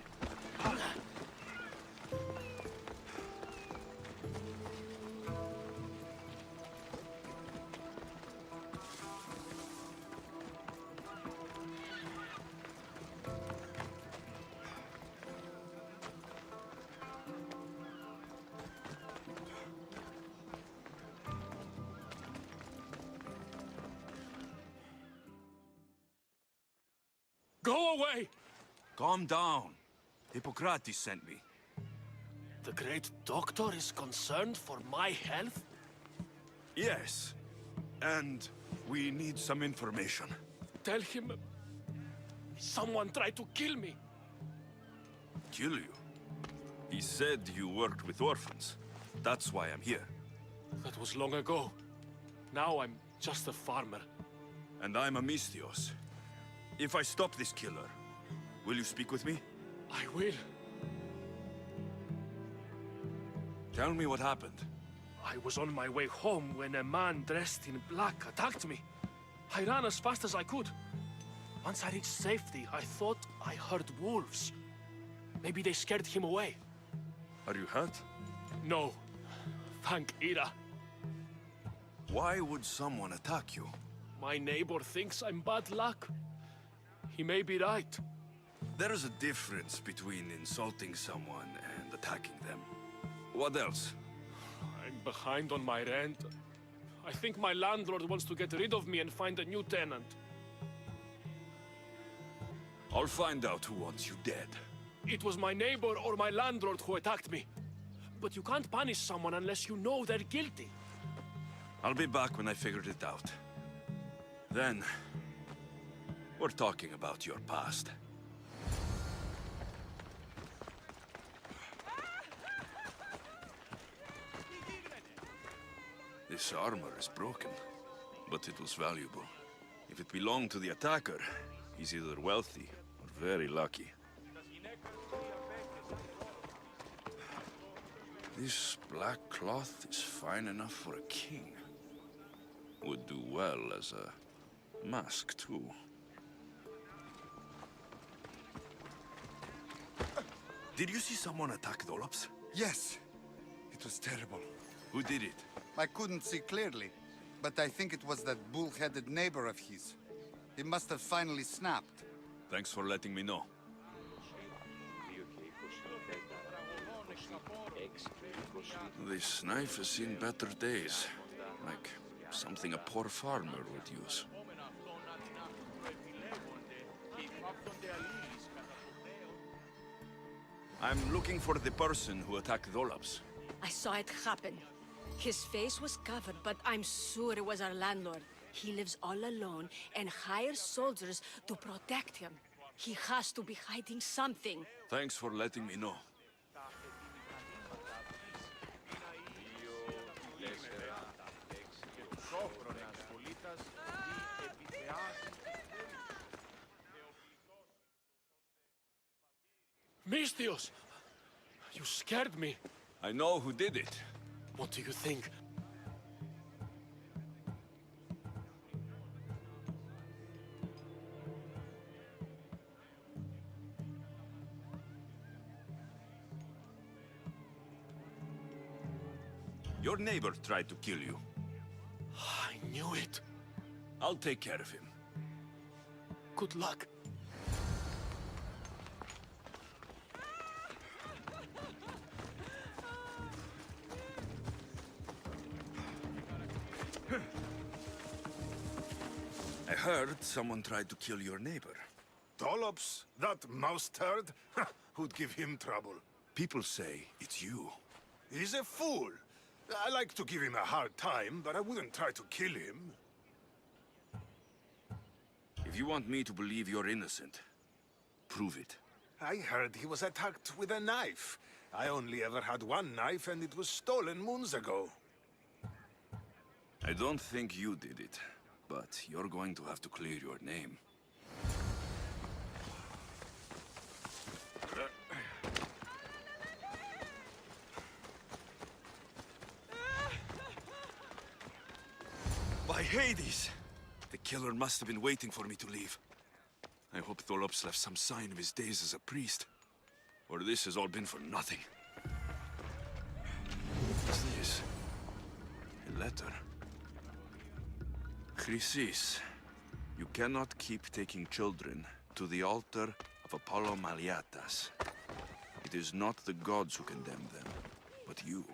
Go away! Calm down. Hippocrates sent me. The great doctor is concerned for my health? Yes. And we need some information. Tell him... someone tried to kill me. Kill you? He said you worked with orphans. That's why I'm here. That was long ago. Now I'm just a farmer. And I'm Amistios. If I stop this killer, will you speak with me? I will. Tell me what happened. I was on my way home when a man dressed in black attacked me. I ran as fast as I could. Once I reached safety, I thought I heard wolves. Maybe they scared him away. Are you hurt? No. Thank Ira. Why would someone attack you? My neighbor thinks I'm bad luck. He may be right. There is a difference between insulting someone and attacking them. What else? I'm behind on my rent. I think my landlord wants to get rid of me and find a new tenant. I'll find out who wants you dead. It was my neighbor or my landlord who attacked me. But you can't punish someone unless you know they're guilty. I'll be back when I figured it out. Then, we're talking about your past. This armor is broken, but it was valuable. If it belonged to the attacker, he's either wealthy or very lucky. This black cloth is fine enough for a king. Would do well as a mask, too. Did you see someone attack Dolops? Yes. It was terrible. Who did it? I couldn't see clearly, but I think it was that bull-headed neighbor of his. He must have finally snapped. Thanks for letting me know. This knife has seen better days. Like something a poor farmer would use. I'm looking for the person who attacked Dolops. I saw it happen. His face was covered, but I'm sure it was our landlord. He lives all alone and hires soldiers to protect him. He has to be hiding something. Thanks for letting me know. Mistios! You scared me. I know who did it. What do you think? Your neighbor tried to kill you. I knew it. I'll take care of him. Good luck. I heard someone tried to kill your neighbor. Dolops? That mouse turd? Who'd give him trouble? People say it's you. He's a fool. I like to give him a hard time, but I wouldn't try to kill him. If you want me to believe you're innocent, prove it. I heard he was attacked with a knife. I only ever had one knife, and it was stolen moons ago. I don't think you did it, but you're going to have to clear your name. By Hades! The killer must have been waiting for me to leave. I hope Dolops left some sign of his days as a priest. Or this has all been for nothing. What's this? A letter. Chrysis, you cannot keep taking children to the altar of Apollo Maliatas. It is not the gods who condemn them, but you.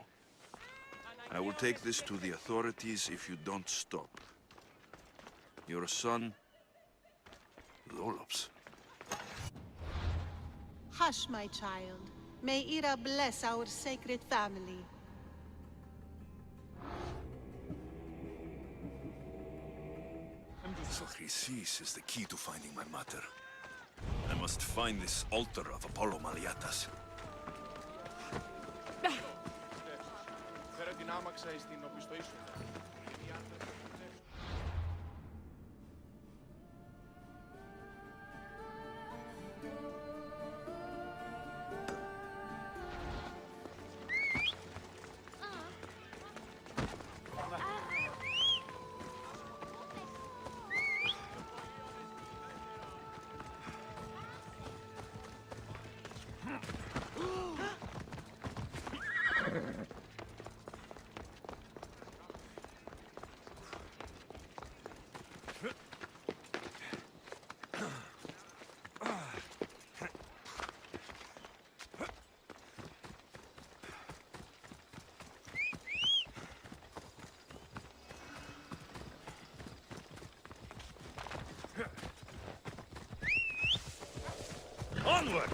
I will take this to the authorities if you don't stop. Your son, Dolops. Hush, my child. May Ira bless our sacred family. So Chrysis is the key to finding my mother. I must find this altar of Apollo Maliatas. Φέρε την άμαξα στην οπισθοή σου. Onward!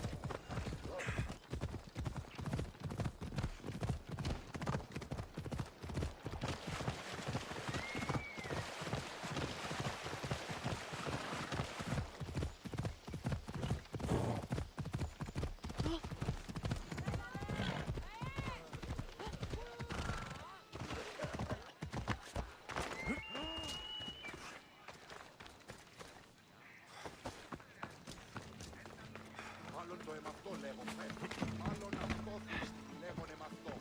Μάλλον το εμαυτό λέγομαι. Μάλλον αυτό λέγομαι εμαυτό.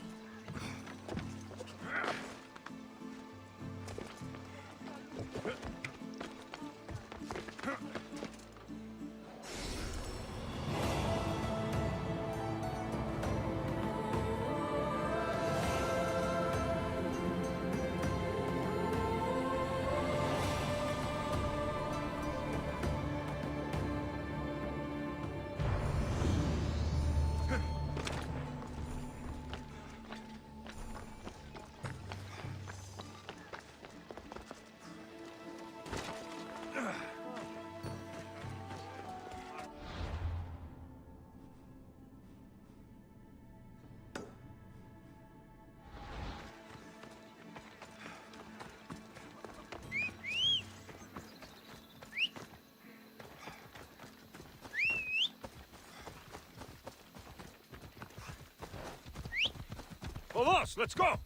Boss, let's go!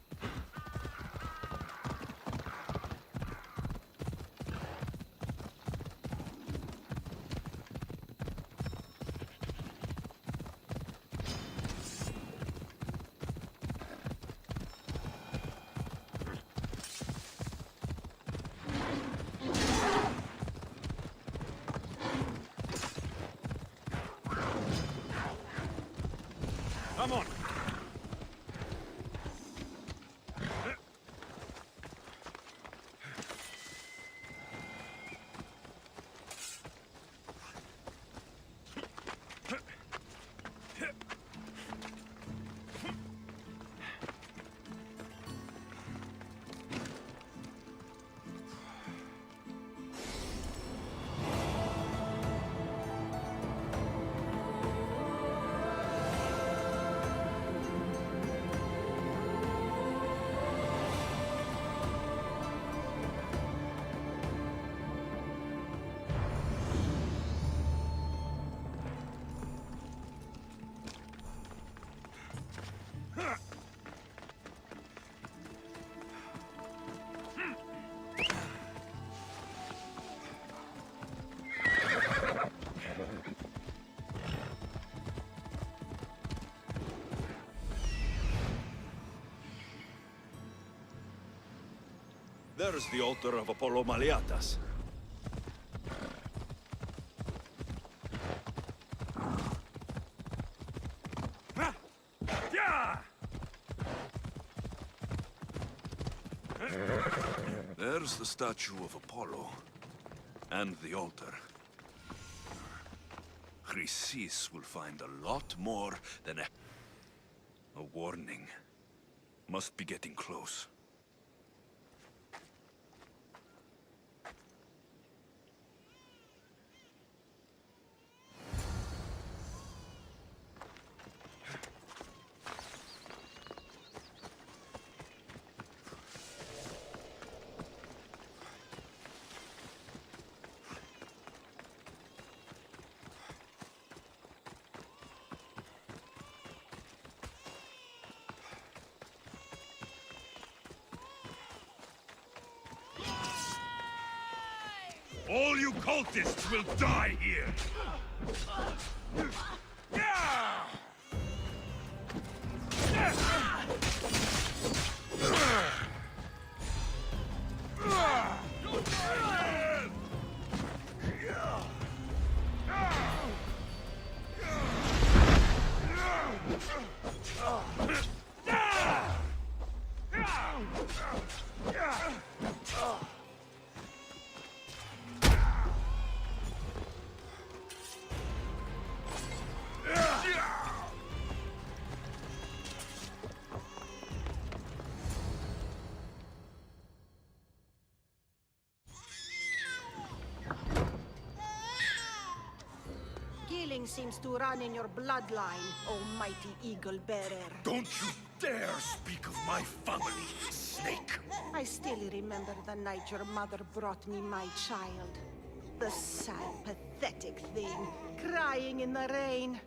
Come on! There's the altar of Apollo Maliatas. There's the statue of Apollo. And the altar. Chrysis will find a lot more than a warning. Must be getting close. All you cultists will die here! Killing seems to run in your bloodline, almighty eagle bearer. Don't you dare speak of my family, snake! I still remember the night your mother brought me my child. The sad, pathetic thing, crying in the rain.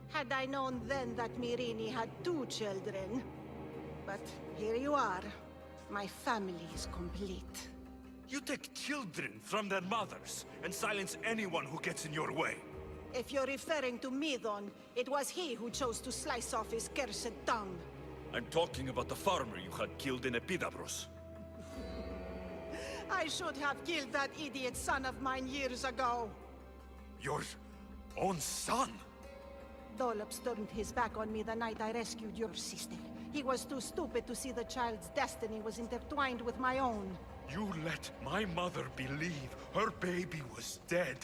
Had I known then that Myrini had 2 children. But here you are. My family is complete. You take children from their mothers and silence anyone who gets in your way. If you're referring to Midon, it was he who chose to slice off his cursed tongue. I'm talking about the farmer you had killed in Epidavros. I should have killed that idiot son of mine years ago. Your own son? Dolops turned his back on me the night I rescued your sister. He was too stupid to see the child's destiny was intertwined with my own. You let my mother believe her baby was dead.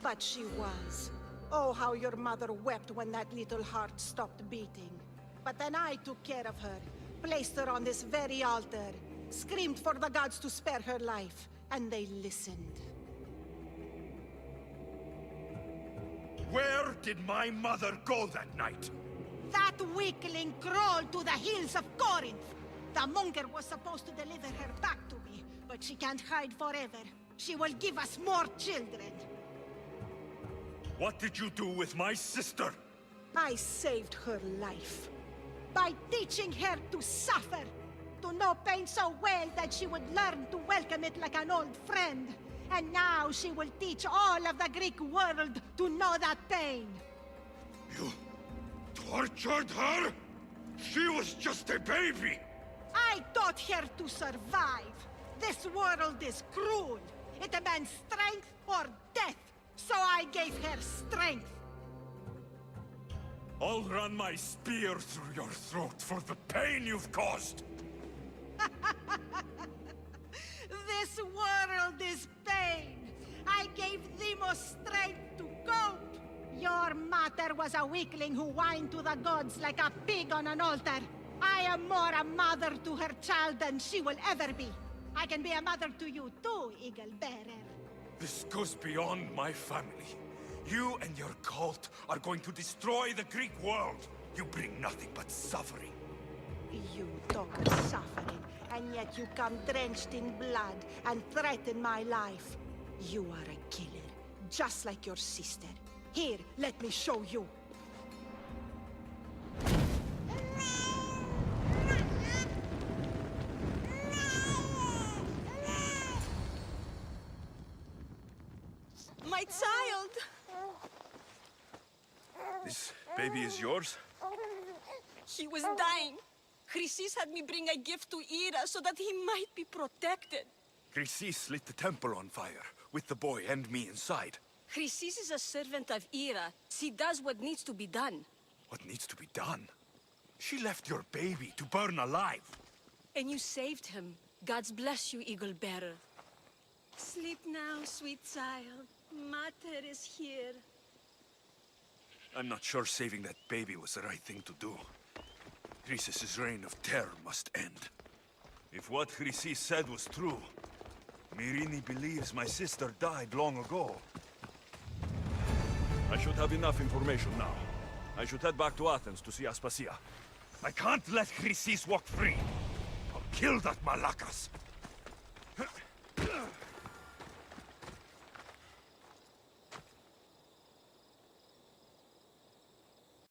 But she was. Oh, how your mother wept when that little heart stopped beating. But then I took care of her, placed her on this very altar, screamed for the gods to spare her life, and they listened. Where did my mother go that night? That weakling crawled to the hills of Corinth. The monger was supposed to deliver her back to me, but she can't hide forever. She will give us more children. What did you do with my sister? I saved her life. By teaching her to suffer. To know pain so well that she would learn to welcome it like an old friend. And now she will teach all of the Greek world to know that pain. You tortured her? She was just a baby! I taught her to survive. This world is cruel. It demands strength or death. So I gave her strength. I'll run my spear through your throat for the pain you've caused! This world is pain. I gave Demos strength to cope. Your mother was a weakling who whined to the gods like a pig on an altar. I am more a mother to her child than she will ever be. I can be a mother to you too, Eagle Bearer. This goes beyond my family. You and your cult are going to destroy the Greek world. You bring nothing but suffering. You talk of suffering, and yet you come drenched in blood and threaten my life. You are a killer, just like your sister. Here, let me show you. My child! This baby is yours? He was dying. Chrysis had me bring a gift to Ira so that he might be protected. Chrysis lit the temple on fire, with the boy and me inside. Chrysis is a servant of Ira. She does what needs to be done. What needs to be done? She left your baby to burn alive. And you saved him. God's bless you, Eagle Bearer. Sleep now, sweet child. Mater is here. I'm not sure saving that baby was the right thing to do. Croesus' reign of terror must end. If what Chrysis said was true, Myrini believes my sister died long ago. I should have enough information now. I should head back to Athens to see Aspasia. I can't let Chrysis walk free. I'll kill that Malakas.